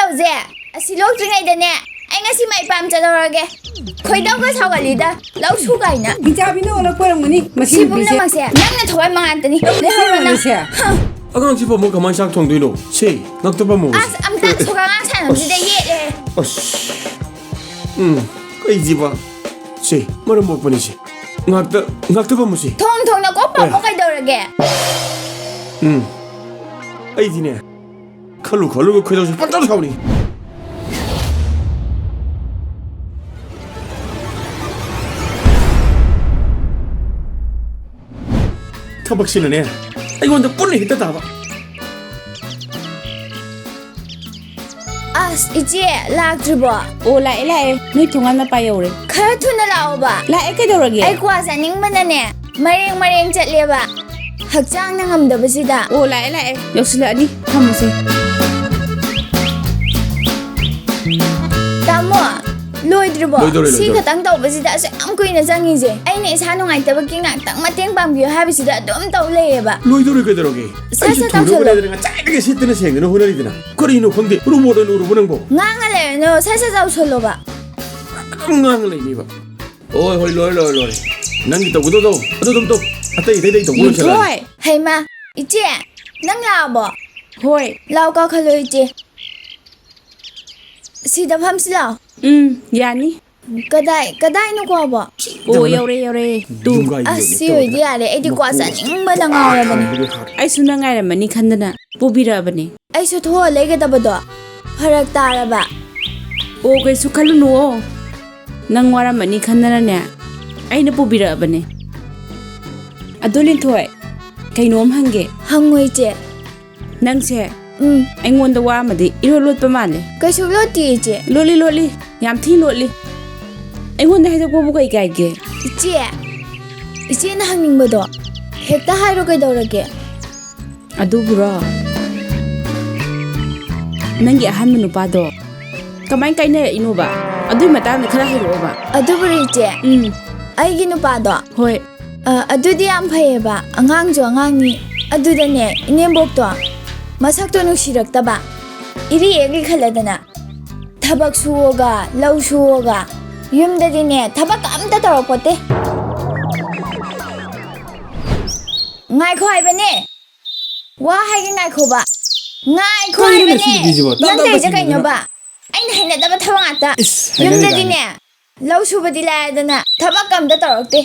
ꯂꯧꯁꯦ ꯑꯁꯤ ꯂꯣꯛꯇ꯭ꯔꯤꯉꯩꯗꯅꯦ ꯑꯩ ꯉꯁꯤ ꯃꯥꯏ ꯄꯥꯝꯖꯗꯧꯔꯒꯦ ꯈꯣꯏꯗꯧꯒ ꯁꯥꯎꯒꯠꯂꯤꯗ ꯂꯧꯁꯨ ꯀꯥꯏꯅ ꯍꯤꯡꯆꯥꯕꯤꯅ ꯑꯣꯜꯂꯛꯄꯔꯝꯒꯅꯤ ꯁꯤ ꯄꯨꯝꯅꯃꯛꯁꯦ ꯅꯪꯅ ꯊꯋꯥꯏ ꯃꯉꯥꯇꯅꯤ ꯂꯩꯍꯧꯔꯣ ꯅꯪ ꯑꯉꯥꯡꯁꯤꯕꯨ ꯑꯃꯨꯛ ꯀꯃꯥꯏꯅ ꯆꯥꯛ ꯊꯣꯡꯗꯣꯏꯅꯣ ꯁꯤ ꯉꯛꯇꯕ ꯃꯧꯁꯤ ꯑꯁ ꯑꯝꯇ ꯁꯣꯒꯥꯉꯥꯡ ꯁꯥꯟꯅꯕꯁꯤꯗ ꯌꯦꯠꯂꯦ ꯑꯁ ꯀꯩꯁꯤꯕ ꯁꯤ ꯃꯔꯝ ꯃꯣꯛꯄꯅꯤ ꯁꯤ ꯉꯛꯇꯕ ꯃꯨꯁꯤ ꯊꯣꯡꯅ ꯀꯣꯛ ꯄꯥꯛꯄ ꯀꯩꯗꯧꯔꯒꯦ ꯑꯩꯗꯤꯅꯦ ꯈꯜꯂꯨꯒ ꯈꯣꯏꯗꯧꯁꯤ ꯄꯪꯆꯥꯎ ꯁꯥꯎꯅꯤ ꯊꯕꯛꯁꯤꯅꯅꯦ ꯑꯩꯉꯣꯟꯗ ꯄꯨꯟꯅ ꯍꯦꯛꯇ ꯇꯥꯕ ꯑꯁ ꯏꯆꯦ ꯂꯥꯛꯇ꯭ꯔꯤꯕꯣ ꯑꯣ ꯂꯥꯛꯑꯦ ꯅꯣꯏ ꯊꯣꯡꯒꯥꯟ ꯃꯄꯥ ꯌꯧꯔꯦ ꯈꯔ ꯊꯨꯅ ꯂꯥꯛꯑꯣꯕ ꯂꯥꯛꯑꯦ ꯀꯩꯗꯧꯔꯒꯦ ꯑꯩ ꯀ꯭ꯋꯥ ꯆꯥꯅꯤꯡꯕꯅꯅꯦ ꯃꯔꯦꯡ ꯆꯠꯂꯦꯕ ꯍꯛꯆꯥꯡꯅ ꯉꯝꯗꯕꯁꯤꯗ ꯑꯣ ꯂꯥꯛꯑꯦ ꯌꯧꯁꯤꯜꯂꯛꯑꯅꯤ ꯊꯝꯃꯁꯦ ꯇꯥꯃꯣ ꯂꯣꯏꯗ꯭ꯔꯤꯕꯣ ꯂꯣꯏꯗꯣꯔꯦ ꯁꯤ ꯈꯛꯇꯪ ꯇꯧꯕꯁꯤꯗ ꯑꯁꯨꯛ ꯌꯥꯝ ꯀꯨꯏꯅ ꯆꯪꯉꯤꯁꯦ ꯑꯩꯅ ꯏꯁꯥ ꯅꯨꯡꯉꯥꯏꯇꯕꯒꯤ ꯉꯥꯛꯇꯪ ꯃꯇꯦꯡ ꯄꯥꯡꯕꯤꯌꯨ ꯍꯥꯏꯕꯁꯤꯗ ꯑꯗꯨꯝ ꯇꯧ ꯂꯩꯌꯦꯕ ꯂꯣꯏꯗꯣꯔꯦ ꯀꯩꯗꯧꯔꯒꯦ ꯑꯩꯁꯨ ꯊꯨꯅꯕ ꯂꯩꯗꯅ ꯉꯁꯥꯏꯗꯒꯤ ꯁꯤꯠꯇꯅ ꯁꯦꯡꯗꯅ ꯍꯣꯠꯅꯔꯤꯗꯅ ꯀꯔꯤꯅꯣ ꯈꯪꯗꯦ ꯔꯨꯕꯣꯠ ꯑꯣꯏꯅ ꯎꯔꯨꯕ ꯅꯪꯕꯣ ꯉꯥꯡꯉ ꯂꯩꯔꯅꯨ ꯁꯠ ꯇꯧꯁꯜꯂꯣꯕ ꯑꯗꯨꯝ ꯉꯥꯡꯉ ꯂꯩꯅꯤꯕ ꯍꯣꯏ ꯂꯣꯏꯔꯦ ꯅꯪꯒꯤ ꯇꯧꯒꯗꯧꯗꯣ ꯑꯗꯨ ꯑꯗꯨꯝ ꯇꯧ ꯑꯇꯩ ꯇꯧꯕ ꯂꯣꯏꯁꯤꯜꯂꯛꯑꯅꯤ ꯍꯩꯃꯥ ꯏꯆꯦ ꯅꯪ ꯂꯥꯛꯑꯕꯣ ꯍꯣꯏ ꯂꯥꯎ ꯀꯥꯈꯠꯂꯣ ꯏꯆꯦ ꯁꯤꯗ ꯐꯝꯁꯤ ꯂꯥꯎ ꯌꯥꯅꯤ ꯀꯗꯥꯏꯅꯣ ꯀ꯭ꯋꯥꯕꯣ ꯑꯣ ꯌꯧꯔꯦ ꯇꯨ ꯑꯁ ꯁꯤ ꯑꯣꯏꯗꯤ ꯌꯥꯔꯦ ꯑꯩꯗꯤ ꯀ꯭ꯋꯥ ꯆꯥꯅꯤꯡꯕꯅ ꯉꯥꯎꯔꯕꯅꯤ ꯑꯩꯁꯨ ꯅꯪ ꯉꯥꯏꯔꯝꯃꯅꯤ ꯈꯟꯗꯅ ꯄꯨꯕꯤꯔꯛꯑꯕꯅꯤ ꯑꯩꯁꯨ ꯊꯣꯛꯑ ꯂꯩꯒꯗꯕꯗꯣ ꯐꯔꯛ ꯇꯥꯔꯕ ꯑꯣ ꯀꯩꯁꯨ ꯈꯜꯂꯨꯅꯨꯑꯣ ꯅꯪ ꯋꯥꯔꯝꯃꯅꯤ ꯈꯟꯗꯅꯅꯦ ꯑꯩꯅ ꯄꯨꯕꯤꯔꯛꯑꯕꯅꯦ ꯑꯗꯣ ꯂꯤꯟꯊꯣꯏ ꯀꯩꯅꯣꯝ ꯍꯪꯒꯦ ꯍꯪꯉꯣ ꯏꯆꯦ ꯅꯪꯁꯦ ꯑꯩꯉꯣꯟꯗ ꯋꯥ ꯑꯃꯗꯤ ꯏꯔꯣꯜ ꯂꯣꯠꯄ ꯃꯥꯜꯂꯦ ꯀꯩꯁꯨ ꯂꯣꯠꯇꯦ ꯏꯆꯦ ꯂꯣꯠꯂꯤ ꯌꯥꯝ ꯊꯤ ꯂꯣꯠꯂꯤ ꯑꯩꯉꯣꯟꯗ ꯍꯥꯏꯗꯣꯛꯄꯕꯨ ꯀꯩ ꯀꯥꯏꯒꯦ ꯏꯆꯦꯅ ꯍꯪꯅꯤꯡꯕꯗꯣ ꯍꯦꯛꯇ ꯍꯥꯏꯔꯣ ꯀꯩꯗꯧꯔꯒꯦ ꯑꯗꯨꯕꯨꯔꯣ ꯅꯪꯒꯤ ꯑꯍꯥꯟꯕ ꯅꯨꯄꯥꯗꯣ ꯀꯃꯥꯏ ꯀꯥꯏꯅꯔꯛꯏꯅꯣꯕ ꯑꯗꯨꯏ ꯃꯇꯥꯡꯗ ꯈꯔ ꯍꯥꯏꯔꯛꯑꯣꯕ ꯑꯗꯨꯕꯨꯔꯣ ꯏꯆꯦ ꯑꯩꯒꯤ ꯅꯨꯄꯥꯗꯣ ꯍꯣꯏ ꯑꯗꯨꯗꯤ ꯌꯥꯝ ꯐꯩꯌꯦꯕ ꯑꯉꯥꯡꯁꯨ ꯑꯉꯥꯡꯅꯤ ꯑꯗꯨꯗꯅꯦ ꯏꯅꯦꯝꯕꯣꯛꯇꯣ ꯃꯁꯛꯇꯣ ꯅꯨꯡꯁꯤꯔꯛꯇꯕ ꯏꯔꯦꯛꯂꯤ ꯈꯜꯂꯗꯅ ꯊꯕꯛ ꯁꯨꯑꯣꯒ ꯂꯧ ꯁꯨꯑꯣꯒ ꯌꯨꯝꯗꯗꯤꯅꯦ ꯊꯕꯛ ꯑꯝꯇ ꯇꯧꯔꯛꯄꯣꯠꯇꯦ ꯉꯥꯏꯈꯣ ꯍꯥꯏꯕꯅꯦ ꯋꯥ ꯍꯥꯏꯒꯦ ꯉꯥꯏꯈꯣꯕ ꯉꯥꯏꯈꯣ ꯍꯥꯏꯕꯅꯦ ꯅꯪ ꯇꯧꯔꯤꯁꯦ ꯀꯩꯅꯣꯕ ꯑꯩꯅ ꯍꯩꯅꯗꯕ ꯊꯕꯛ ꯉꯥꯛꯇ ꯌꯨꯝꯗꯗꯤꯅꯦ ꯂꯧ ꯁꯨꯕꯗꯤ ലാयꯗꯅ ꯊꯕꯛ ꯑꯝꯇ ꯇꯧꯔꯛꯇꯦ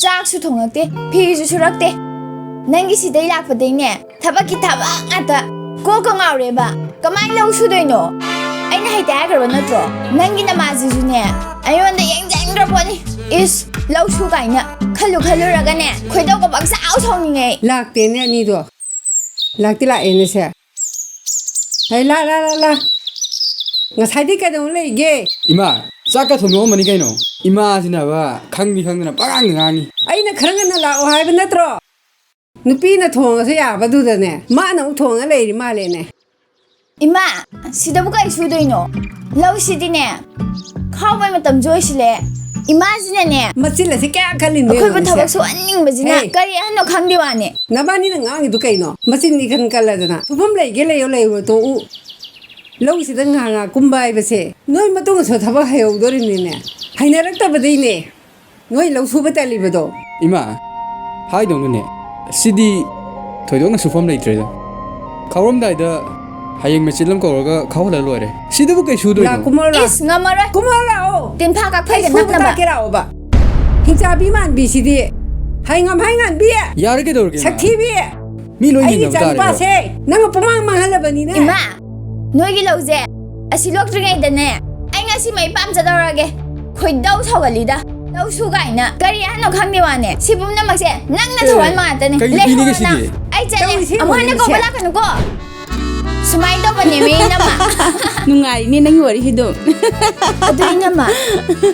ꯆꯥꯛꯁꯨ ꯊꯣꯡꯉꯛꯇꯦ ꯐꯤꯁꯨ ꯁꯨꯔꯛꯇꯦ ꯅꯪꯒꯤ ꯁꯤꯗꯩ ꯂꯥꯛꯄꯗꯩꯅꯦ ꯊꯕꯛꯀꯤ ꯊꯕꯛ ꯉꯥꯛꯇ ꯀꯣꯛꯀ ꯉꯥꯎꯔꯦꯕ ꯀꯃꯥꯏꯅ ꯂꯧ ꯁꯨꯗꯣꯏꯅꯣ ꯑꯩꯅ ꯍꯩꯇꯦ ꯍꯥꯏꯈ꯭ꯔꯕ ꯅꯠꯇ꯭ꯔꯣ ꯅꯪꯒꯤ ꯅꯃꯥꯁꯤꯁꯨꯅꯦ ꯑꯩꯉꯣꯟꯗ ꯌꯦꯡꯖꯟꯈ꯭ꯔ ꯄꯣꯠꯅꯤ ꯏꯁ ꯂꯧ ꯁꯨ ꯀꯥꯏꯅ ꯈꯜꯂꯨꯔꯒꯅꯦ ꯈꯣꯏꯗꯧꯒ ꯄꯪꯁꯥꯎ ꯁꯥꯎꯅꯤꯡꯉꯦ ꯂꯥꯛꯇꯦꯅꯦ ꯑꯅꯤꯗꯣ ꯂꯥꯛꯑꯦꯅꯦ ꯁꯦ ꯍꯩ ꯂꯥ ꯉꯁꯥꯏꯗꯤ ꯀꯩꯗꯧ ꯂꯩꯒꯦ ꯏꯃꯥ ꯆꯥꯛꯀ ꯊꯣꯡꯗꯣꯛꯑꯝꯃꯅꯤ ꯀꯩꯅꯣ ꯏꯃꯥꯁꯤꯅꯕ ꯈꯪꯗꯅ ꯄꯉꯥꯡꯗ ꯉꯥꯡꯉꯤ ꯑꯩꯅ ꯈꯔ ꯉꯟꯅ ꯂꯥꯛꯑꯣ ꯍꯥꯏꯕ ꯅꯠꯇ꯭रो ꯅꯨꯄꯤꯅ ꯊꯣꯡꯉꯁꯨ ꯌꯥꯕꯗꯨꯗꯅꯦ ꯃꯥꯅ ꯑꯃꯨꯛ ꯊꯣꯡꯉ ꯂꯩꯔꯤ ꯃꯥꯜꯂꯦꯅꯦ ꯏꯃꯥ ꯁꯤꯗꯕꯨ ꯀꯩ ꯁꯨꯗꯣꯏꯅꯣ ꯂꯧꯁꯤꯗꯤꯅꯦ ꯈꯥꯎꯕꯩ ꯃꯇꯝꯁꯨ ꯑꯣꯏꯁꯤꯜꯂꯛꯑꯦ ꯏꯃꯥꯁꯤꯅꯅꯦ ꯃꯆꯤꯟ ꯑꯁꯤ ꯀꯌꯥ ꯈꯜꯂꯤꯅꯦ ꯑꯩꯈꯣꯏꯕꯨ ꯊꯕꯛ ꯁꯨꯍꯟꯅꯤꯡꯕꯁꯤꯅ ꯀꯔꯤ ꯑꯍꯟꯅꯣ ꯈꯪꯗꯦ ꯋꯥꯅꯦ ꯅꯕꯥꯅꯤꯅ ꯉꯥꯡꯉꯤꯗꯨ ꯀꯩꯅꯣ ꯃꯆꯤꯟ ꯏꯈꯟ ꯀꯜꯂꯗꯅ ꯊꯨꯐꯝ ꯂꯩꯒꯦ ꯂꯩꯌꯣ ꯇꯣꯛꯎ ꯂꯧꯁꯤꯗ ꯉꯥꯏꯍꯥꯛ ꯀꯨꯝꯕ ꯍꯥꯏꯕꯁꯦ ꯅꯣꯏ ꯃꯇꯨꯡꯗꯁꯨ ꯊꯕꯛ ꯍꯩꯍꯧꯗꯣꯔꯤꯕꯅꯤꯅꯦ ꯍꯩꯅꯔꯛꯇꯕꯗꯩꯅꯦ ꯅꯣꯏ ꯂꯧ ꯁꯨꯕ ꯇꯜꯂꯤꯕꯗꯣ ꯏꯃꯥ ꯍꯥꯏꯗꯧꯅꯅꯦ ꯁꯤꯗꯤ ꯊꯣꯏꯗꯣꯛꯅ ꯁꯨꯐꯝ ꯂꯩꯇ꯭ꯔꯦꯗ ꯈꯥꯎꯔꯝꯗꯥꯏꯗ ꯍꯌꯦꯡ ꯃꯦꯆꯤꯟ ꯑꯃ ꯀꯧꯔꯒ ꯈꯥꯎꯍꯜꯂ ꯂꯣꯏꯔꯦ ꯁꯤꯗꯕꯨ ꯀꯩ ꯁꯨꯗꯣꯏꯅꯣ ꯏꯁ ꯉꯝꯃꯔꯣꯏ ꯀꯨꯝꯃꯔꯣ ꯂꯥꯛꯑꯣ ꯇꯤꯟꯐꯥ ꯀꯛꯐꯩꯒ ꯁꯨꯕ ꯅꯞꯅꯕ ꯇꯥꯛꯀꯦ ꯂꯥꯛꯑꯣꯕ ꯍꯤꯡꯆꯥꯕꯤ ꯃꯥꯟꯕꯤꯁꯤꯗꯤ ꯍꯩꯉꯝ ꯉꯥꯟꯕꯤ ꯌꯥꯔꯦ ꯀꯩꯗꯧꯔꯒꯦ ꯁꯛꯊꯤꯕꯤ ꯃꯤ ꯂꯣꯏ ꯑꯩꯒꯤ ꯌꯦꯡꯅꯕ ꯇꯥꯔꯦꯕ ꯏꯆꯥꯅꯨꯄꯥꯁꯦ ꯅꯪ ꯄꯨꯃꯥꯡ ꯃꯥꯡꯍꯜꯂꯕꯅꯤꯅꯦ ꯏꯃꯥ ꯅꯣꯏꯒꯤ ꯂꯧꯁꯦ ꯑꯁꯤ ꯂꯣꯛꯇ꯭ꯔꯤꯉꯩꯗꯅꯦ ꯑꯩ ꯉꯁꯤ ꯃꯩ ꯄꯥꯝꯖꯗꯧꯔꯒꯦ ꯈꯣꯏꯗꯧ ꯁꯧꯒꯠꯂꯤꯗ ꯂꯧ ꯁꯨ ꯀꯥꯏꯅ ꯀꯔꯤ ꯑꯍꯟꯅꯣ ꯈꯪꯗꯦ ꯋꯥꯅꯦ ꯁꯤ ꯄꯨꯝꯅꯃꯛꯁꯦ ꯅꯪꯅ ꯊꯧꯍꯟꯕ ꯉꯥꯛꯇꯅꯤ ꯂꯩꯍꯧꯔꯣ ꯅꯪ ꯑꯩ ꯆꯠꯂꯦ ꯑꯃꯨꯛ ꯍꯟꯅ ꯀꯧꯕ ꯂꯥꯛꯀꯅꯨꯀꯣ ꯁꯨꯃꯥꯏꯅ ꯇꯧꯕꯅꯦ ꯃꯤ ꯏꯅꯝꯃ ꯅꯨꯡꯉꯥꯏꯔꯤꯅꯦ ꯅꯪꯒꯤ ꯋꯥꯔꯤꯁꯤꯗꯣ ꯑꯗꯨ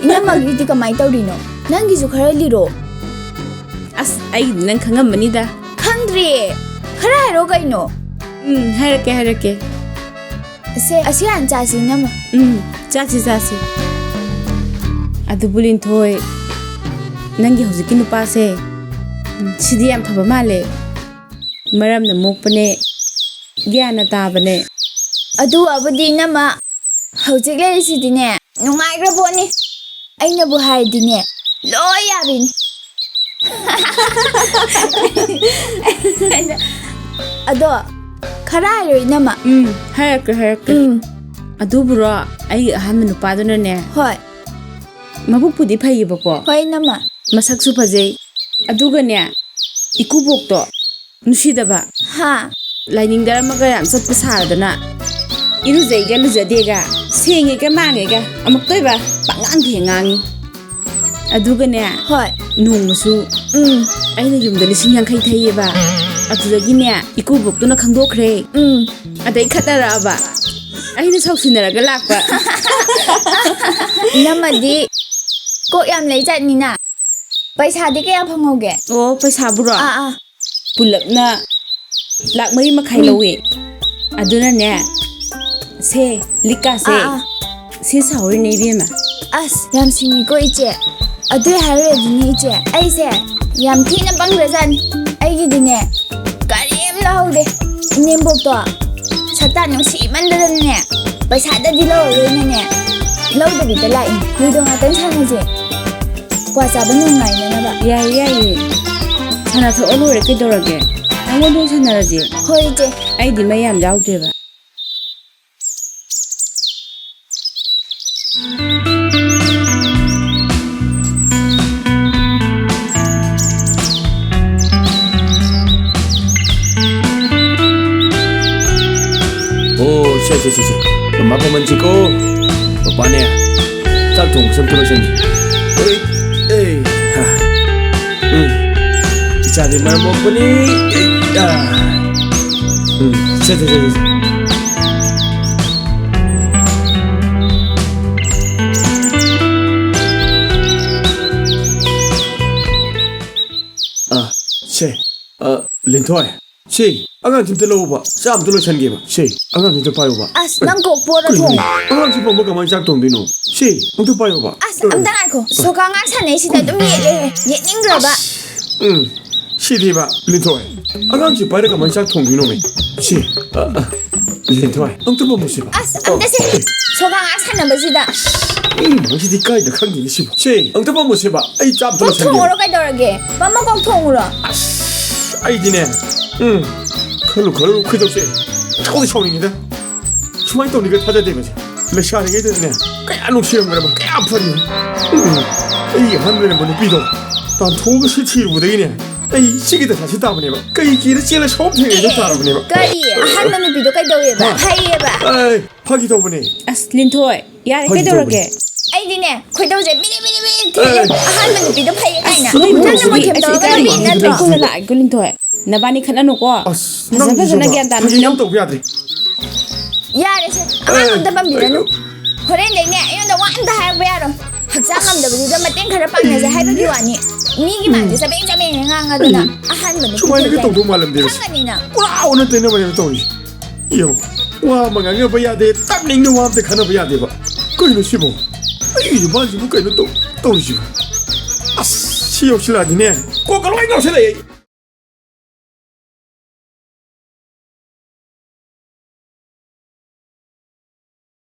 ꯏꯅꯝꯃꯒꯤꯗꯤ ꯀꯃꯥꯏꯅ ꯇꯧꯔꯤꯅꯣ ꯅꯪꯒꯤꯁꯨ ꯈꯔ ꯂꯤꯔꯣ ꯑꯁ ꯑꯩꯗꯤ ꯅꯪ ꯈꯪꯉꯝꯃꯅꯤꯗ ꯈꯪꯗ꯭ꯔꯤꯌꯦ ꯈꯔ ꯍꯥꯏꯔꯣ ꯀꯩꯅꯣ ꯍꯥꯏꯔꯛꯀꯦ ꯑꯁꯤ ꯍꯥꯟ ꯆꯥꯁꯤ ꯏꯅꯝꯃ ꯆꯥꯁꯤ ꯑꯗꯨꯕꯨ ꯂꯤꯟꯊꯣꯏ ꯅꯪꯒꯤ ꯍꯧꯖꯤꯛꯀꯤ ꯅꯨꯄꯥꯁꯦ ꯁꯤꯗꯤ ꯌꯥꯝ ꯐꯕ ꯃꯥꯜꯂꯦ ꯃꯔꯝꯅ ꯃꯣꯛꯄꯅꯦ ꯒ꯭ꯌꯥꯟꯅ ꯇꯥꯕꯅꯦ ꯑꯗꯨ ꯑꯕꯗꯤ ꯅꯃ ꯍꯧꯖꯤꯛ ꯂꯩꯔꯤꯁꯤꯗꯤꯅꯦ ꯅꯨꯡꯉꯥꯏꯈ꯭ꯔꯕꯣꯅꯤ ꯑꯩꯅꯕꯨ ꯍꯥꯏꯔꯗꯤꯅꯦ ꯂꯣꯏ ꯌꯥꯕꯤꯅꯤ ꯑꯗꯣ ꯈꯔ ꯍꯥꯏꯔꯣꯏ ꯅꯃ ꯍꯥꯏꯔꯛꯀꯦ ꯑꯗꯨꯕꯨꯔꯣ ꯑꯩꯒꯤ ꯑꯍꯥꯟꯕ ꯅꯨꯄꯥꯗꯨꯅꯅꯦ ꯍꯣꯏ ꯃꯕꯨꯛꯄꯨꯗꯤ ꯐꯩꯌꯦꯕꯀꯣ ꯍꯣꯏ ꯅꯃ ꯃꯁꯛꯁꯨ ꯐꯖꯩ ꯑꯗꯨꯒꯅꯦ ꯏꯀꯨꯕꯣꯛꯇꯣ ꯅꯨꯡꯁꯤꯗꯕ ꯍꯥ ꯂꯥꯏꯅꯤꯡꯗꯔꯝꯃꯒ ꯌꯥꯝ ꯆꯠꯄ ꯁꯥꯔꯗꯅ 이루제이가 루자데가 생이가 망이가 아무것도이바 빵앙게 ꯉꯥꯡꯉꯤ ꯑꯗꯨꯒꯅꯦ ꯍꯣꯏ ꯅꯣꯡꯃꯁꯨ ꯑꯩꯅ ꯌꯨꯝꯗ 50,000 ꯊꯩꯌꯦꯕ ꯑꯗꯨꯗꯒꯤꯅꯦ ꯏꯀꯨꯕꯣꯛꯇꯨꯅ ꯈꯪꯗꯣꯛꯈ꯭ꯔꯦ ꯑꯗꯩ ꯈꯠꯅꯔꯛꯑꯕ ꯑꯩꯅ ꯁꯥꯎꯁꯤꯟꯅꯔꯒ ꯂꯥꯛꯄ ꯅꯃꯗꯤ ꯀꯣꯛ ꯌꯥꯝ ꯂꯩꯖꯠꯅꯤꯅ ꯄꯩꯁꯥꯗꯤ ꯀꯌꯥ ꯐꯪꯍꯧꯒꯦ ꯑꯣ ꯄꯩꯁꯥꯕꯨꯔꯣ ꯑꯥ ꯄꯨꯂꯞꯅ ꯂꯥꯛ 2.5 ꯂꯧꯋꯦ ꯑꯗꯨꯅꯅꯦ 세 리카세 세 사오르네 이베마 ꯑꯁ ꯌꯥꯝ ꯁꯤꯡꯉꯤꯀꯣ ꯏꯆꯦ ꯑꯗꯨꯏ ꯍꯥꯏꯔꯨꯔꯗꯤꯅꯦ ꯏꯆꯦ ꯑꯩꯁꯦ ꯌꯥꯝ ꯊꯤꯅ ꯄꯪꯈ꯭ꯔꯖꯥꯠꯅꯤ ꯑꯩꯒꯤꯗꯤꯅꯦ ꯀꯔꯤꯝ ꯂꯧꯍꯧꯗꯦ ꯏꯅꯦꯝꯕꯣꯛꯇꯣ ꯁꯛꯇꯥ ꯅꯨꯡꯁꯤꯃꯟꯗꯗꯅꯅꯦ ꯄꯩꯁꯥꯗꯗꯤ ꯂꯧꯔꯔꯣꯏꯅꯅꯦ ꯂꯧꯗꯕꯤꯗ ꯂꯥꯛꯏꯅꯤ ꯂꯨꯗꯣ ꯉꯥꯛꯇꯪ ꯁꯥꯟꯅꯁꯦ ꯀ꯭ꯋꯥ ꯆꯥꯕ ꯅꯨꯡꯉꯥꯏꯅꯅꯕ 야야예 사나서 얼로래 끄더라게 양원동 사나라지 ꯍꯣꯏ ꯏꯆꯦ 아이디 마이암 야우드레바 오, 마법만 찍고 빠네 짝퉁 섬들어선지 에이 하 이자리 말 먹보니 야 린토이 시 아간 좀 들러오봐 쌈 들러천게 봐 시 아간 좀 봐요 봐 ꯑꯁ ꯅꯪ ꯀꯣꯛ ꯄꯣꯔ ꯊꯣꯡ 아간 좀 뭐 가만 짝퉁디노 시 좀 봐요 봐 ꯑꯁ ꯑꯝꯇ ꯉꯥꯏꯈꯣ ꯁꯣꯀꯥ ꯉꯥꯛ ꯁꯥꯟꯅꯩꯁꯤꯗ ꯑꯗꯨꯝ ꯌꯦꯠꯂꯦ ꯌꯦꯠꯅꯤꯡꯈ꯭ꯔꯕ 시디바 린토이 아간 좀 봐야 가만 짝퉁디노 시 린토이 엉뚱 뭐 무시 봐 ꯑꯁ ꯑꯝꯇ ꯁꯦ ꯁꯣꯀꯥ ꯉꯥꯛ ꯁꯥꯟꯅꯕꯁꯤ다 시디 까이다 칸디니 시 시 엉뚱 뭐 무시 봐 아이 짭 꼭 들러천게 통으로 가더라게 맘마 꼭 통으로 아이디네 걸로 그도시 초대 초능이다 주말 또 네가 타자 되면서 레샤는 게 되네 그냥 녹시는 거라 뭐 그냥 아파리 이 한면에 뭐는 비도 난 도구 실치를 못하겠네 이 시기도 다시 따보네 봐 이 길을 찔러 처음 생각해 줬다라보네 봐 ꯀꯔꯤ ꯑꯍꯥꯟꯕ ꯅꯨꯄꯤꯗꯣ ꯀꯩꯗꯧꯋꯦꯕ ꯐꯩꯌꯦꯕ 에이 파기도 보네 아스 린토이 야래 끄더라게 ꯑꯩꯗꯤꯅꯦ ꯈꯣꯏꯗꯧꯁꯦ ꯃꯤꯅꯤ ꯊꯤꯜꯂꯦ ꯑꯍꯥꯟꯕ ꯅꯨꯄꯤꯗꯣ ꯐꯩꯌꯦ ꯀꯥꯏꯅ 너희 ꯅꯪꯅ ꯃꯣꯏꯊꯦꯝ ꯇꯧꯔꯒ ꯂꯝꯕꯤ ꯅꯠꯇ꯭ꯔꯣ 이거는 알고 린토이 나반이 khananuko ꯅꯪ ꯌꯥꯝ ꯇꯧꯕ ꯌꯥꯗ꯭ꯔꯦ ꯌꯥꯔꯦꯁꯦ ꯑꯉꯥꯡ ꯑꯝꯇ ꯄꯥꯝꯕꯤꯔꯅꯨ ꯍꯣꯔꯦꯟꯗꯩꯅꯦ ꯑꯩꯉꯣꯟꯗ ꯋꯥ ꯑꯝꯇ ꯍꯥꯏꯔꯛꯄ ꯌꯥꯔꯣꯏ ꯍꯛꯆꯥꯡ ꯉꯝꯗꯕꯗꯨꯗ ꯃꯇꯦꯡ ꯈꯔ ꯄꯥꯡꯅꯁꯦ ꯍꯥꯏꯕꯒꯤ ꯋꯥꯅꯤ ꯃꯤꯒꯤ ꯃꯥꯡꯁꯦ ꯆꯕꯦꯡ ꯆꯕꯦꯡ ꯉꯥꯡꯉꯗꯅ ꯑꯍꯥꯟꯕ ꯁꯨꯃꯥꯏꯅꯒ ꯇꯧꯗꯧ ꯃꯥꯜꯂꯝꯗꯦ ꯈꯪꯒꯅꯤꯅ ꯄꯨꯔꯥ ꯑꯣꯟꯅ ꯇꯩꯅꯕꯅꯦꯕ ꯇꯧꯔꯤꯁꯦ ꯌꯦꯡꯉꯣ ꯋꯥ ꯑꯃ ꯉꯥꯡꯅꯕ ꯌꯥꯗꯦ ꯇꯞꯅꯤꯡꯅ ꯋꯥ ꯑꯝꯇ ꯈꯟꯅꯕ ꯌꯥꯗꯦꯕ ꯀꯩꯅꯣ ꯁꯤꯕꯣ ꯑꯩꯒꯤ ꯅꯨꯄꯥꯁꯤꯕꯨ ꯀꯩꯅꯣ ꯇꯧꯔꯤꯁꯤꯕꯣ ꯑꯁ ꯁꯤ ꯌꯧꯁꯤꯜꯂꯛꯑꯗꯤꯅꯦ ꯀꯣꯛꯀ ꯂꯣꯏ ꯉꯥꯎꯁꯤꯜꯂꯛꯑꯦ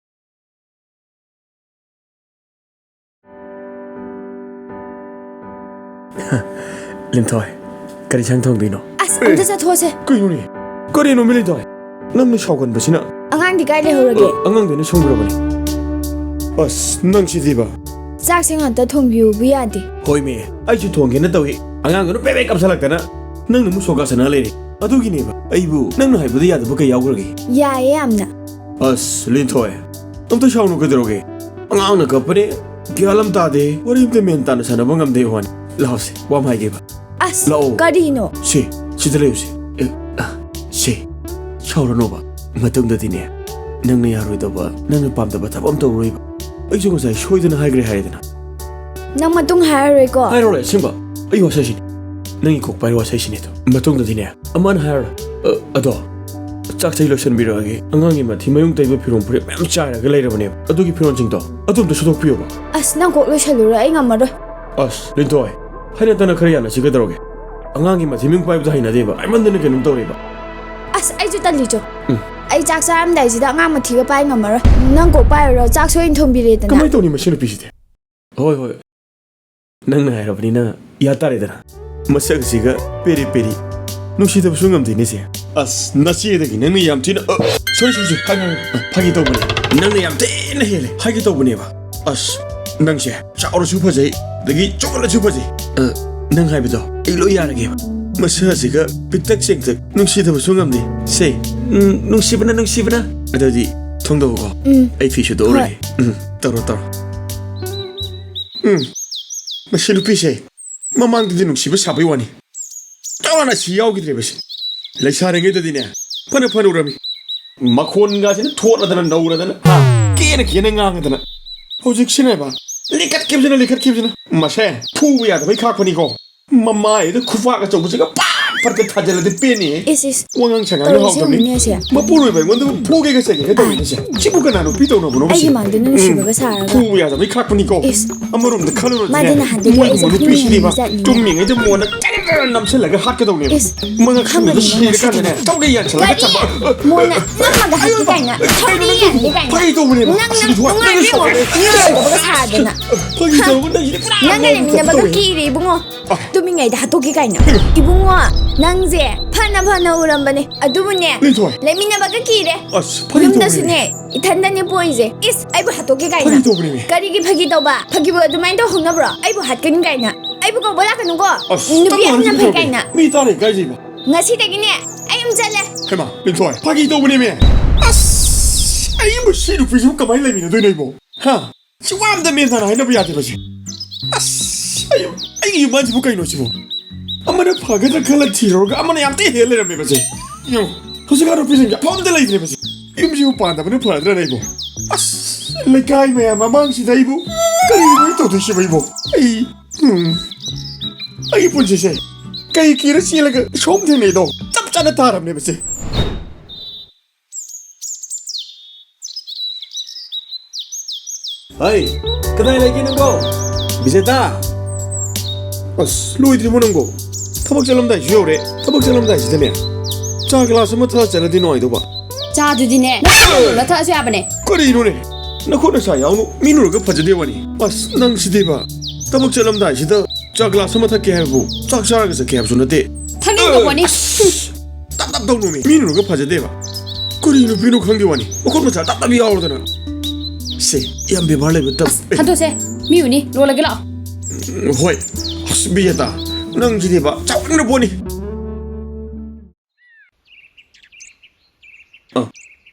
린토이 그리 장통비노 ꯑꯁ ꯑꯝꯇ ꯆꯠꯊꯣꯛꯑꯁꯦ 그이노니 그리노 밀린토이 ꯅꯪꯅ ꯁꯥꯎꯒꯟꯕꯁꯤꯅ ꯑꯉꯥꯡꯗꯤ ꯀꯥꯏ ꯂꯩꯍꯧꯔꯒꯦ ꯑꯉꯥꯡꯗꯨꯅ ꯁꯣꯡꯈ꯭ꯔꯕꯅꯤ ꯑꯁ ꯅꯪꯁꯤꯗꯤꯕ ꯆꯥꯛꯁꯦ ꯉꯥꯛꯇ ꯊꯣꯡꯕꯤꯌꯨꯕ ꯌꯥꯗꯦ ꯍꯣꯏꯃꯤ ꯑꯩꯁꯨ ꯊꯣꯡꯒꯦꯅ ꯇꯧꯏ ꯑꯉꯥꯡꯗꯨꯅ ꯕꯦꯕꯦ ꯀꯥꯞꯁꯜꯂꯛꯇꯅ ꯅꯪꯅ ꯑꯃꯨꯛ ꯁꯣꯒꯥꯁꯅ ꯂꯩꯔꯦ ꯑꯗꯨꯒꯤꯅꯦꯕ ꯑꯩꯕꯨ ꯅꯪꯅ ꯍꯥꯏꯕꯗ ꯌꯥꯗꯕ ꯀꯩ ꯌꯥꯎꯈ꯭ꯔꯒꯦ ꯌꯥꯏꯌꯦ ꯌꯥꯝꯅ ꯑꯁ ꯂꯤꯟꯊꯣꯏ ꯑꯝꯇ ꯁꯥꯎꯅꯨ ꯀꯩꯗꯧꯔꯒꯦ ꯑꯉꯥꯡꯅ ꯀꯞꯄꯅꯦ ꯒ꯭ꯌꯥꯟ ꯑꯃ ꯇꯥꯗꯦ ꯋꯥꯔꯤ ꯑꯝꯇ ꯃꯦꯟ ꯇꯥꯅ ꯁꯥꯟꯅꯕ ꯉꯝꯗꯦ ꯍꯣꯟ ꯂꯥꯛꯑꯣꯁꯦ ꯋꯥ ꯑꯃ ꯍꯥꯏꯒꯦꯕ ꯑꯁ ꯂꯥꯛꯑꯣ ꯀꯔꯤꯅꯣ ꯁꯤꯗ ꯂꯩꯌꯨꯁꯦ ꯁꯤ ꯁꯥꯎꯔꯅꯣꯕ ꯃꯇꯨꯡꯗꯗꯤꯅꯦ ꯅꯪꯅ ꯌꯥꯔꯣꯏꯗꯕ ꯅꯪꯅ ꯄꯥꯝꯗꯕ ꯊꯕꯛ ꯑꯃ ꯇꯧꯔꯣꯏꯕ ꯑꯩꯁꯨ ꯉꯁꯥꯏ ꯁꯣꯏꯗꯅ ꯍꯥꯏꯈ꯭ꯔꯦ ꯍꯥꯏꯔꯦꯗꯅ ꯅꯪ ꯃꯇꯨꯡ ꯍꯥꯏꯔꯔꯣꯏꯀꯣ ꯍꯥꯏꯔꯣꯏ ꯑꯁꯦꯡꯕ ꯑꯩ ꯋꯥꯁꯩꯁꯤꯅꯤ ꯅꯪꯒꯤ ꯀꯣꯛ ꯄꯥꯏꯔ ꯋꯥꯁꯩꯁꯤꯅꯦꯗꯣ ꯃꯇꯨꯡꯗꯗꯤꯅꯦ ꯑꯃꯅ ꯍꯥꯏꯔꯣꯏ ꯑꯗꯣ ꯆꯥꯛ ꯆꯩ ꯂꯣꯏꯁꯟꯕꯤꯔꯛꯑꯒꯦ ꯑꯉꯥꯡꯒꯤ ꯃꯊꯤ ꯃꯌꯨꯡ ꯇꯩꯕ ꯐꯤꯔꯣꯟ ꯐꯨꯔꯤꯠ ꯃꯌꯥꯝ ꯆꯥꯏꯔꯒ ꯂꯩꯔꯕꯅꯦꯕ ꯑꯗꯨꯒꯤ ꯐꯤꯔꯣꯟꯁꯤꯡꯗꯣ ꯑꯗꯨꯝꯇ ꯁꯨꯗꯣꯛꯄꯤꯌꯣꯕ ꯑꯁ ꯅꯪ ꯀꯣꯛ ꯂꯣꯏꯁꯜꯂꯨꯔꯣ ꯑꯩ ꯉꯝꯃꯔꯣꯏ ꯑꯁ ꯂꯤꯟꯊꯣꯏ ꯍꯩꯅꯇꯅ ꯈꯔ ꯌꯥꯅ ꯁꯤꯒꯗꯧꯔꯒꯦ ꯑꯉꯥꯡꯒꯤ ꯃꯊꯤ ꯃꯌꯨꯡ ꯄꯥꯏꯕꯗꯣ ꯍꯩꯅꯗꯦꯕ ꯑꯩꯃꯟꯗꯅ ꯀꯩꯅꯣꯝ ꯇꯧꯔꯦꯕ ꯑꯁ ꯑꯩꯁꯨ ꯇꯜꯂꯤꯆꯣ ꯑꯩ ꯆꯥꯛ ꯆꯥꯔꯝꯗꯥꯏꯁꯤꯗ ꯑꯉꯥꯡ ꯃꯊꯤꯒ ꯄꯥꯏ ꯉꯝꯃꯔꯣꯏ ꯅꯪ ꯀꯣꯛ ꯄꯥꯏꯔꯨꯔꯣ ꯆꯥꯛ ꯁꯣꯏꯅ ꯊꯣꯡꯕꯤꯔꯦꯗꯅ ꯀꯃꯥꯏ ꯇꯧꯅꯤ ꯃꯁꯤ ꯅꯨꯄꯤꯁꯤꯗꯤ ꯍꯣꯏ ꯍꯣꯏ ꯅꯪꯅ ꯍꯥꯏꯔꯕꯅꯤꯅ ꯌꯥ ꯇꯥꯔꯦꯗꯅ ꯃꯁꯛ ꯑꯁꯤꯒ ꯄꯦꯔꯤ ꯄꯦꯔꯤ ꯅꯨꯡꯁꯤꯗꯕꯁꯨ ꯉꯝꯗꯦꯅꯦꯁꯦ ꯑꯁ ꯅꯆꯦꯗꯒꯤ ꯅꯪꯅ ꯌꯥꯝ ꯊꯤꯅ ꯁꯣꯏ ꯐꯥꯒꯤ ꯇꯧꯕꯅꯦ ꯅꯪꯅ ꯌꯥꯝ ꯊꯤꯅ ꯍꯦꯜꯂꯦ ꯍꯥꯏꯒꯦ ꯇꯧꯕꯅꯦꯕ ꯑꯁ ꯅꯪꯁꯦ ꯆꯥꯎꯔꯁꯨ ꯐꯖꯩ ꯑꯗꯒꯤ ꯆꯣꯠꯂꯁꯨ ꯐꯖꯩ ꯅꯪ ꯍꯥꯏꯕꯗꯣ ꯑꯩ ꯂꯣꯏ ꯌꯥꯔꯒꯦꯕ ꯃꯁꯛ ꯑꯁꯤꯒ ꯄꯤꯛꯇꯛ ꯆꯦꯡꯇꯛ ꯅꯨꯡꯁꯤꯗꯕꯁꯨ ꯉꯝꯗꯦ ꯁꯦ ꯅꯨꯡꯁꯤꯕꯅ ꯑꯗꯨꯗꯤ ꯊꯣꯡꯗꯧꯀꯣ ꯑꯩ ꯐꯤ ꯁꯨꯗꯣꯛꯎꯔꯒꯦ ꯇꯧꯔꯣ ꯃꯁꯤ ꯅꯨꯄꯤꯁꯦ ꯃꯃꯥꯡꯗꯗꯤ ꯅꯨꯡꯁꯤꯕ ꯁꯥꯕꯩ ꯋꯥꯅꯤ ꯇꯧꯔꯅ ꯁꯤ ꯌꯥꯎꯈꯤꯗ꯭ꯔꯦꯕꯁꯤ ꯂꯩꯁꯥꯔꯤꯉꯩꯗꯗꯤꯅꯦ ꯐꯅ ꯎꯔꯝꯃꯤ ꯃꯈꯣꯟꯒꯁꯤꯅ ꯊꯣꯠꯂꯗꯅ ꯅꯧꯔꯗꯅ ꯀꯦꯅ ꯉꯥꯡꯉꯗꯅ ꯍꯧꯖꯤꯛꯁꯤꯅꯦꯕ ꯂꯤꯈꯠꯈꯤꯕꯁꯤꯅ ꯃꯁꯦ ꯐꯨꯕ ꯌꯥꯗꯕꯩ ꯈꯥꯛꯄꯅꯤꯀꯣ ꯃꯃꯥꯏꯗ ꯈꯨꯐꯥꯛ ꯑꯆꯧꯕꯁꯤꯒ ꯄꯠꯀ ꯊꯥꯖꯤꯜꯂꯗꯤ ꯄꯦꯟꯅꯤ ꯏꯁ ꯋꯥꯉꯥꯡ ꯁꯉꯥꯡꯅ ꯍꯥꯎꯇꯕꯅꯤ ꯃꯄꯨꯔꯣꯏꯕ ꯑꯩꯉꯣꯟꯗ ꯐꯨꯒꯦꯒ ꯆꯩꯒꯦꯒ ꯇꯧꯔꯤꯅꯦꯁꯦ ꯁꯤꯕꯨ ꯀꯅꯥ ꯅꯨꯄꯤ ꯇꯧꯅꯕꯅꯣ ꯑꯩꯒꯤ ꯃꯥꯡꯗ ꯅꯨꯡꯁꯤꯕꯒ ꯁꯥꯔꯒ ꯐꯨꯕ ꯌꯥꯗꯕꯩ ꯈꯥꯛꯄꯅꯤꯀꯣ ꯑꯃꯔꯣꯝꯗ ꯃꯥꯗꯤ ꯈꯜꯂꯨꯔꯗꯤꯅꯦ ꯅꯍꯥꯟꯗꯒꯤ ꯑꯩꯁꯦ ꯅꯨꯄꯤꯁꯤꯅꯦꯕ ꯐꯨꯅꯤꯡꯉꯤꯕ ꯇꯨꯝꯃꯤꯉꯩꯗ ꯃꯣꯟꯅ ꯅꯝꯁꯤꯜꯂꯒ ꯍꯥꯠꯀꯗꯧꯅꯦꯕ ꯃꯉꯛ ꯁꯤꯡꯗ ꯁꯤꯔꯀꯥꯟꯗꯅꯦ ꯇꯧꯗ ꯌꯥꯟꯁꯜꯂꯒ ꯆꯠꯄ ꯃꯣꯟꯅ ꯅꯝꯃꯒ ꯍꯥꯠꯀꯦ ꯀꯥꯏꯅ ꯊꯧꯔꯤ ꯌꯥꯟꯒꯦ ꯀꯥꯏꯅ ꯐꯥꯒꯤ ꯇꯧꯕꯅꯦꯕ ꯅꯪ ꯅꯨꯡꯉꯥꯏꯕꯤꯉꯣ ꯅꯨꯡꯁꯤꯗꯕꯒ ꯁꯥꯗꯅ ꯐꯥꯒꯤ ꯇꯧꯔꯒ ꯅꯪꯁꯤꯗꯤ ꯅꯪꯒ ꯂꯩꯃꯤꯟꯅꯕꯒ ꯀꯤꯔꯦ ꯏꯕꯨꯡꯉꯣ ꯇꯨꯝꯃꯤꯉꯩꯗ ꯍꯥꯠꯇꯣꯛꯀꯦ ꯀꯥꯏꯅ ꯏꯕꯨꯡꯉꯣ ꯅꯪꯁꯦ ꯐꯅ ꯎꯔꯝꯕꯅꯦ ꯑꯗꯨꯕꯨꯅꯦ ꯂꯤꯟꯊꯣꯏ ꯂꯩꯃꯤꯟꯅꯕꯒ ꯀꯤꯔꯦ ꯑꯁ ꯐꯥꯒꯤ ꯌꯨꯝꯗꯁꯨꯅꯦ ꯏꯊꯟꯗꯅꯦ ꯄꯣꯏꯁꯦ ꯏꯁ ꯑꯩꯕꯨ ꯍꯥꯠꯇꯣꯛꯀꯦ ꯀꯥꯏꯅ ꯐꯥꯒꯤ ꯇꯧꯕꯅꯦꯃꯤ ꯀꯔꯤꯒꯤ ꯐꯥꯒꯤ ꯇꯧꯕ ꯐꯥꯒꯤꯕꯨ ꯑꯗꯨꯃꯥꯏꯅ ꯇꯧꯍꯧꯅꯕ꯭ꯔꯣ ꯑꯩꯕꯨ ꯍꯥꯠꯀꯅꯤ ꯀꯥꯏꯅ ꯑꯩꯕꯨ ꯀꯧꯕ ꯂꯥꯛꯀꯅꯨꯀꯣ ꯅꯨꯄꯤ ꯑꯍꯟꯅ ꯐꯩ ꯀꯥꯏꯅ ꯃꯤ ꯇꯥꯔꯦ ꯀꯥꯏꯖꯩꯕ ꯉꯁꯤꯗꯒꯤꯅꯦ ꯑꯩ ꯑꯗꯨꯝ ꯆꯠꯂꯦ ꯍꯩꯃꯥ ꯂꯤꯟꯊꯣꯏ ꯐꯥꯒꯤ ꯇꯧꯕꯅꯦꯃꯤ ꯑꯁ ꯑꯩ ꯃꯁꯤ ꯅꯨꯄꯤꯁꯤꯕꯨ ꯀꯃꯥꯏꯅ ꯂꯩꯃꯤꯟꯅꯗꯣꯏꯅꯣ ꯏꯕꯣ ꯍꯥ ꯁꯤ ꯋꯥ ꯑꯝꯇ ꯃꯦꯟꯊꯥꯅ ꯍꯥꯏꯅꯕ ꯌꯥꯗꯦꯕꯁꯤ ꯑꯁ ꯑꯩꯒꯤ ꯌꯨꯝꯕꯥꯟꯁꯤꯕꯨ ꯀꯩꯅꯣ ꯁꯤꯕꯨ ꯑꯃꯅ ꯐꯒꯗ꯭ꯔꯥ ꯈꯜꯂ ꯊꯤꯔꯨꯔꯒ ꯑꯃꯅ ꯌꯥꯝ ꯊꯤ ꯍꯦꯜ ꯂꯩꯔꯝꯃꯦꯕꯁꯦ ꯍꯧꯖꯤꯛꯀꯥꯟ ꯅꯨꯄꯤꯁꯤꯡꯁꯦ ꯑꯐꯕ ꯑꯝꯇ ꯂꯩꯇ꯭ꯔꯦꯕꯁꯦ ꯌꯨꯝꯁꯤꯕꯨ ꯄꯥꯟꯗꯕꯅ ꯐꯔꯗ꯭ꯔꯥ ꯑꯩꯕꯨ ꯑꯁ ꯂꯩꯀꯥꯏ ꯃꯌꯥꯝ ꯃꯃꯥꯡꯁꯤꯗ ꯑꯩꯕꯨ ꯀꯔꯤꯅꯣ ꯇꯧꯗꯣꯏꯁꯤꯕ ꯑꯩꯕꯨ ꯑꯩꯒꯤ ꯄꯨꯟꯁꯤꯁꯦ ꯀꯩ ꯀꯤꯔ ꯆꯦꯜꯂꯒ ꯁꯣꯝ ꯊꯦꯡꯅꯩꯗꯣ ꯆꯞ ꯆꯥꯅ ꯇꯥꯔꯕꯅꯦꯕꯁꯦ ꯍꯩ ꯀꯗꯥꯏ ꯂꯩꯒꯦ ꯅꯪꯕꯣ ꯕꯤꯖꯦꯇꯥ ꯑꯁ ꯂꯣꯏꯗ꯭ꯔꯤꯕꯣ ꯅꯪꯕꯣ ꯊꯕꯛ ꯆꯠꯂꯝꯗꯥꯏꯁꯨ ꯌꯧꯔꯦ ꯊꯕꯛ ꯆꯠꯂꯝꯗꯥꯏꯁꯤꯗꯅꯦ ꯆꯥ ꯒ꯭ꯂꯥꯁ ꯑꯃ ꯊꯛꯑ ꯆꯠꯂꯗꯤ ꯅꯨꯡꯉꯥꯏꯗꯧꯕ ꯆꯥꯗꯨꯗꯤꯅꯦ ꯅꯪ ꯊꯛꯑꯁꯨ ꯌꯥꯕꯅꯦ ꯀꯔꯤꯅꯣꯅꯦ ꯅꯈꯣꯠ ꯅꯁꯥ ꯌꯥꯎꯅ ꯃꯤꯅꯨꯔꯒ ꯐꯖꯗꯦ ꯋꯥꯅꯤ ꯑꯁ ꯅꯪ ꯁꯤꯗꯤꯕ ꯊꯕꯛ ꯆꯠꯂꯝꯗꯥꯏꯁꯤꯗ ꯆꯥ ꯒ꯭ꯂꯥꯁ ꯑꯃ ꯊꯛꯀꯦ ꯍꯥꯏꯕꯕꯨ ꯆꯥꯛ ꯆꯥꯔꯒ ꯆꯠꯀꯦ ꯍꯥꯏꯕꯁꯨ ꯅꯠꯇꯦ ꯊꯛꯅꯤꯡꯉꯛꯄꯅꯤ ꯇꯞ ꯇꯧꯅꯨꯃꯤ ꯃꯤꯅꯨꯔꯒ ꯐꯖꯗꯦꯕ ꯀꯔꯤ ꯅꯨꯄꯤꯅꯣ ꯈꯪꯗꯦ ꯋꯥꯅꯤ ꯃꯈꯣꯠ ꯃꯆꯥ ꯇꯞ ꯌꯥꯎꯔꯗꯅ ꯁꯦ ꯌꯥꯝ ꯕꯦꯕꯥꯔ ꯂꯩꯕ ꯇꯞ ꯍꯟꯗꯣꯛꯁꯦ ꯃꯤ ꯎꯅꯤ ꯂꯣꯜꯂꯒꯦ ꯂꯥꯛꯑꯣ ꯍꯣꯏ ꯑꯁ ꯕꯤꯖꯦꯇꯥ ꯅꯪꯁꯤꯗꯤꯕ ꯆꯥꯎꯅ ꯄꯣꯠꯅꯤ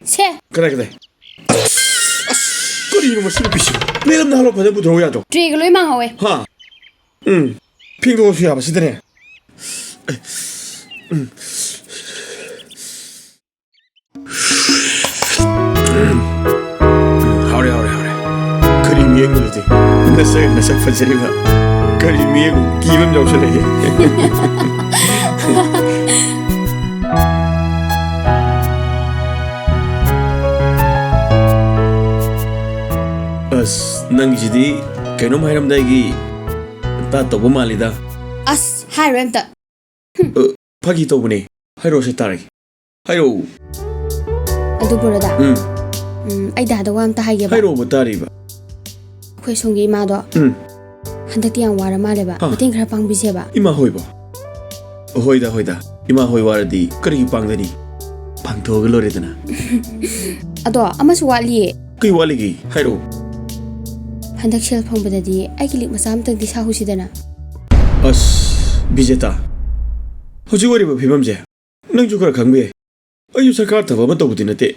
ꯁꯦ ꯀꯗꯥꯏ ꯀꯔꯤꯅꯣ ꯃꯁꯤ ꯅꯨꯄꯤꯁꯤ ꯄ꯭ꯂꯦꯠ ꯑꯃꯗ ꯍꯥꯜꯂꯣ ꯐꯖꯅ ꯄꯨꯊꯣꯔꯛꯎ ꯌꯥꯗ꯭ꯔꯣ ꯇ꯭ꯔꯦꯒ ꯂꯣꯏ ꯃꯥꯡꯍꯧꯋꯦ ꯍꯥ ꯐꯦꯡꯗꯣꯛꯑꯁꯨ ꯌꯥꯕ ꯁꯤꯗꯅꯦ ꯍꯥꯎꯔꯦ ꯀꯔꯤ ꯃꯤꯌꯦꯡꯅꯣ ꯍꯧꯖꯤꯛ ꯅꯁꯛ ꯐꯖꯔꯤꯕ ꯀꯔꯤ ꯃꯤꯌꯦꯡꯅꯣ ꯀꯤꯕ ꯑꯃ ꯌꯥꯎꯁꯜꯂꯛꯑꯦ ꯑꯁ ꯅꯪꯒꯤꯁꯤꯗꯤ ꯀꯩꯅꯣꯝ ꯍꯥꯏꯔꯝꯗꯥꯏꯒꯤ ꯇꯧꯕ ꯃꯥꯜꯂꯤꯗ ꯑꯁ ꯍꯥꯏꯔꯣꯏ ꯑꯝꯇ ꯐꯥꯒꯤ ꯇꯧꯕꯅꯦ ꯍꯥꯏꯔꯛꯑꯣ ꯇꯥꯔꯒꯦ ꯍꯥꯏꯔꯛꯎ ꯑꯗꯨ ꯕꯣꯔꯗꯥ ꯑꯩ ꯗꯥꯗ ꯋꯥ ꯑꯝꯇ ꯍꯥꯏꯒꯦꯕ ꯍꯥꯏꯔꯛꯑꯣꯕ ꯇꯥꯔꯤꯕ ꯑꯩꯈꯣꯏ ꯁꯣꯝꯒꯤ ꯏꯃꯥꯗꯣ ꯍꯟꯗꯛꯇꯤ ꯌꯥꯝ ꯋꯥꯔ ꯃꯥꯜꯂꯦꯕ ꯃꯇꯦꯡ ꯈꯔ ꯄꯥꯡꯕꯤꯁꯦꯕ ꯏꯃꯥ ꯍꯣꯏꯕꯣ ꯍꯣꯏꯗ ꯏꯃꯥ ꯍꯣꯏ ꯋꯥꯔꯗꯤ ꯀꯔꯤꯒꯤ ꯄꯥꯡꯗꯅꯤ ꯄꯥꯡꯊꯣꯛꯑꯒ ꯂꯣꯏꯔꯦꯗꯅ ꯑꯗꯣ ꯑꯃꯁꯨ ꯋꯥꯠꯂꯤꯌꯦ ꯀꯩ ꯋꯥꯠꯂꯤꯒꯦ ꯍꯥꯏꯔꯛꯑꯣ ꯍꯟꯗꯛ ꯁꯦꯜ ꯐꯪꯕꯗꯗꯤ ꯑꯩꯒꯤ ꯂꯤꯛ ꯃꯆꯥ ꯑꯃꯇꯪꯗꯤ ꯁꯥꯍꯧꯁꯤꯗꯅ ꯑꯁ ꯕꯤꯖꯦꯇꯥ ꯍꯧꯖꯤꯛ ꯑꯣꯏꯔꯤꯕ ꯐꯤꯕꯝꯁꯦ ꯅꯪꯁꯨ ꯈꯔ ꯈꯪꯕ ꯌꯥꯏ ꯑꯩꯁꯨ ꯁꯔꯀꯥꯔ ꯊꯕꯛ ꯑꯃ ꯇꯧꯕꯗꯤ ꯅꯠꯇꯦ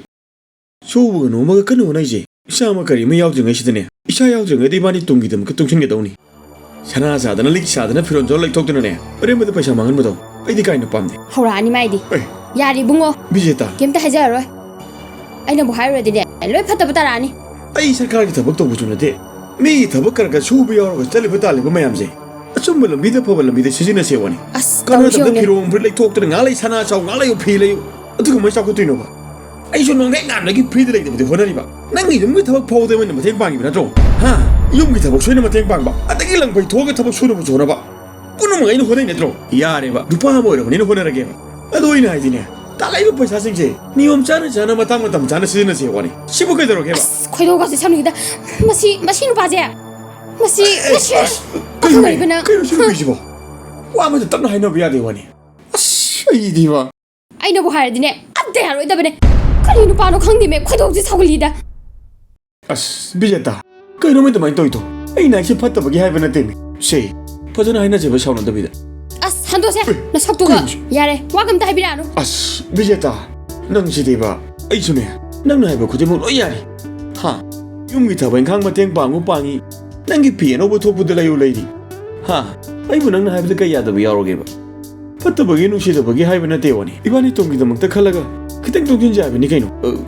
ꯁꯨꯕꯒ ꯅꯣꯝꯃꯒ ꯀꯟꯅ ꯍꯣꯠꯅꯩꯁꯦ ꯏꯁꯥ ꯑꯃ ꯀꯔꯤ ꯑꯃ ꯌꯥꯎꯗ꯭ꯔꯤꯉꯩꯁꯤꯗꯅꯦ ꯏꯁꯥ ꯌꯥꯎꯗ꯭ꯔꯤꯉꯩꯗ ꯏꯕꯥꯅꯤ ꯇꯨꯡꯒꯤꯗꯃꯛꯇ ꯇꯨꯡꯁꯤꯟꯒꯗꯧꯅꯤ ꯁꯅꯥ ꯁꯥꯗꯅ ꯂꯤꯛ ꯁꯥꯗꯅ ꯐꯤꯔꯣꯟ ꯆꯣꯜ ꯂꯩꯊꯣꯛꯇꯅꯅꯦ ꯑꯔꯦꯝꯕꯗ ꯄꯩꯁꯥ ꯃꯥꯡꯍꯟꯕꯗꯣ ꯑꯩꯗꯤ ꯀꯥꯏꯅ ꯄꯥꯝꯗꯦ ꯍꯧꯔꯛꯑꯅꯤ ꯃꯥꯏꯗꯤ ꯌꯥꯔꯦ ꯏꯕꯨꯡꯉꯣ ꯕꯤꯖꯦꯇꯥ ꯀꯩꯝꯇ ꯍꯥꯏꯖꯔꯔꯣꯏ ꯑꯩꯅꯕꯨ ꯍꯥꯏꯔꯨꯔꯗꯤꯅꯦ ꯂꯣꯏ ꯐꯠꯇꯕ ꯇꯥꯔꯛꯑꯅꯤ ꯑꯩ ꯁꯔꯀꯥꯔꯒꯤ ꯊꯕꯛ ꯇꯧꯕꯁꯨ ꯅꯠꯇꯦ ꯃꯤꯒꯤ ꯊꯕꯛ ꯈꯔ ꯁꯨꯕ ꯌꯥꯎꯔꯒ ꯆꯠꯂꯤꯕ ꯇꯥꯜꯂꯤꯕ ꯃꯌꯥꯝꯁꯦ ꯑꯆꯨꯝꯕ ꯂꯝꯕꯤꯗ ꯐꯕ ꯂꯝꯕꯤꯗ ꯁꯤꯖꯤꯟꯅꯁꯦ ꯋꯥꯅꯤ ꯑꯁ ꯀꯥꯟꯅꯗꯕꯗ ꯐꯤꯔꯣꯡ ꯐꯨꯔꯤꯠ ꯂꯩꯊꯣꯛꯇꯅ ꯉꯥ ꯂꯩ ꯁꯅꯥ ꯆꯥꯎ ꯉꯥ ꯂꯩꯌꯨ ꯐꯤ ꯂꯩꯌꯨ ꯑꯗꯨ ꯀꯃꯥꯏꯅ ꯆꯥꯎꯈꯠꯇꯣꯏꯅꯣꯕ ꯑꯩꯁꯨ ꯅꯣꯡꯗꯩ ꯉꯥꯟꯗꯒꯤ ꯐ꯭ꯔꯤꯗ ꯂꯩꯇꯕꯗꯤ ꯍꯣꯠꯅꯔꯤꯕ ꯅꯪꯒꯤ ꯌꯨꯝꯒꯤ ꯊꯕꯛ ꯐꯥꯎꯕꯗ ꯑꯩꯅ ꯃꯇꯦꯡ ꯄꯥꯡꯉꯤꯕ ꯅꯠꯇ꯭ꯔꯣ ꯍꯥ ꯌꯨꯝꯒꯤ ꯊꯕꯛ ꯁꯣꯏꯅ ꯃꯇꯦꯡ ꯄꯥꯡꯕ ꯑꯗꯒꯤ ꯂꯪꯐꯩ ꯊꯣꯛꯑꯒ ꯊꯕꯛ ꯁꯨꯅꯕꯁꯨ ꯍꯣꯠꯅꯕ ꯄꯨꯝꯅꯃꯛ ꯑꯩꯅ ꯍꯣꯠꯅꯩ ꯅꯠꯇ꯭ꯔꯣ ꯌꯥꯔꯦꯕ ꯅꯨꯄꯥ ꯑꯃ ꯑꯣꯏꯔꯕꯅꯤꯅ ꯍꯣꯠꯅꯔꯒꯦꯕ ꯑꯗꯣ ꯑꯩꯅ ꯍꯥꯏꯗꯤꯅꯦ 딸라이브 पैसा 생제 니엄 짜는 자나 마땅 자나 쓰는 세 원이 15개 들어 개 봐. khoidogasse samnida masi nu baje masi 그래 그래 쉬고 싶어. 와 먼저 땅나 하이나 비야 돼 원이. 이디와. aina bu haradine adde haroi da bane kali nu pano khangdi me khoidogse saglida 아스 비제다. 그 이놈한테 많이 또 있도. 이 날씨 팠다보기 하이브나 때문에. 세. 퍼져나 하이나 집에 샤오는 답이다. as handose na saktuga yare wagam ta habirano 아스 비제다. 능 시대바. 이 손에. 능 하이브 그제모 로이야리. 하. 용기 타번 강마 땡방우 빵이. 능기 피에노 부토부들라요 레이디. 하. 아이브 능 하이브 그 야도 비야로게 봐. 팠다보기 누시다보기 하이브나 때원이. 이반이 동기도 먹다 칼라가. 그땐 동진지 하이브니 개노.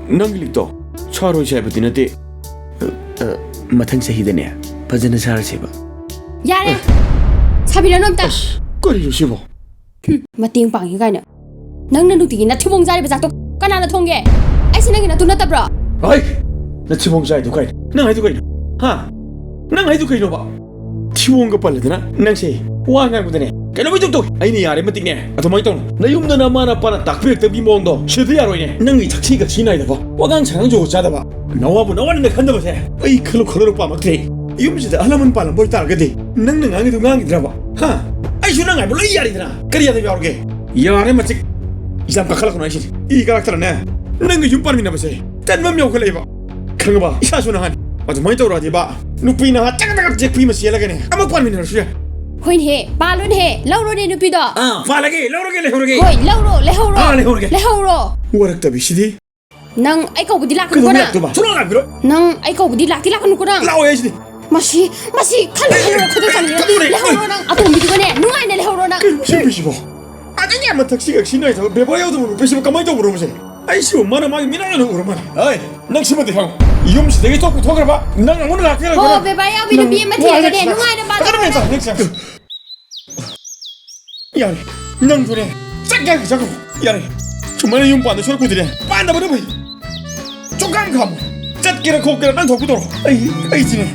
능길릭도. 차로 샤이브디나 때. 마탕 세히드네. 파제나 사르세바. yare sabirano amta 거리로 씹어. mating pangi gaina nangna nuti na thubong jari bazak to kanana thongge aisi nangi na tuna tabra 아이, 나 치봉 자이도 가이. 난 아이도 가이. 하. 난 아이도 가이 봐. 치봉 거 빨래더나. 낭세. 와가 보더네. 그놈이 좀 또. 아이니 아래 못띵네. 아 도마이 똥. 나 용나 나마나 빠나 딱백 때 비몽도. 쉐드야로이네. 낭이 작치가 지나이다 봐. 와강 장조 자다 봐. 나와부 나와는데 간다 보세. 어이 클로 빠막대. 이음시다 알라문 빨라 뭘 따라가대. 낭낭 앙이도 앙이 들어봐. 하. 아이 슈낭 아이 몰라 이야리더나. 그래야 돼 야로게. 야래 맞지. 이삼 kakhalakuna 시. 이 가락터네. 낭이 좀 빠르미나 보세. 딴맘 욕을 해봐. 그런 거 봐. 이사수나하니. 맞아 많이 떠오르지 봐. 누피나 짜가다가 제 피면 시엘라게네. 아무 관민을 수야. hoin he balun he lauro ne nupi do 아, 팔라게, 러러게, 레호르게. hoi lauro lehoro 아, 레호르게. lehoro 워럭다 비시디. nang ai kau budi lak 그 ko 놈이 na 또 봐. 들어가 그래. nang ai kau budi lak ti lak ko na 라오야시디. masi khalu khodo sang kadure. lehoro nang atom bidi ko ne nuai ne lehoro nang 비시보. 아니 야마 택시가 신나서 배봐야도 모르고 비시보 가만히 또 물어보세. 아이씨 엄마나 막 미나는 오르만. 아이, 난 심한데 형. 이 음식 되게 또 토그려 봐. 난 오늘 학교를 oh be ba ya bi nu bi ma ti ga ne nuai ne ba 그러면 자, 넥스. 야래, 난 그래. 짝짝 자꾸. 야래. 정말 용반도 저렇게 들래. 반다 버려 봐. 쪼강 감. 짝기라 코끼라 난 덕구도록. 아이, 지네.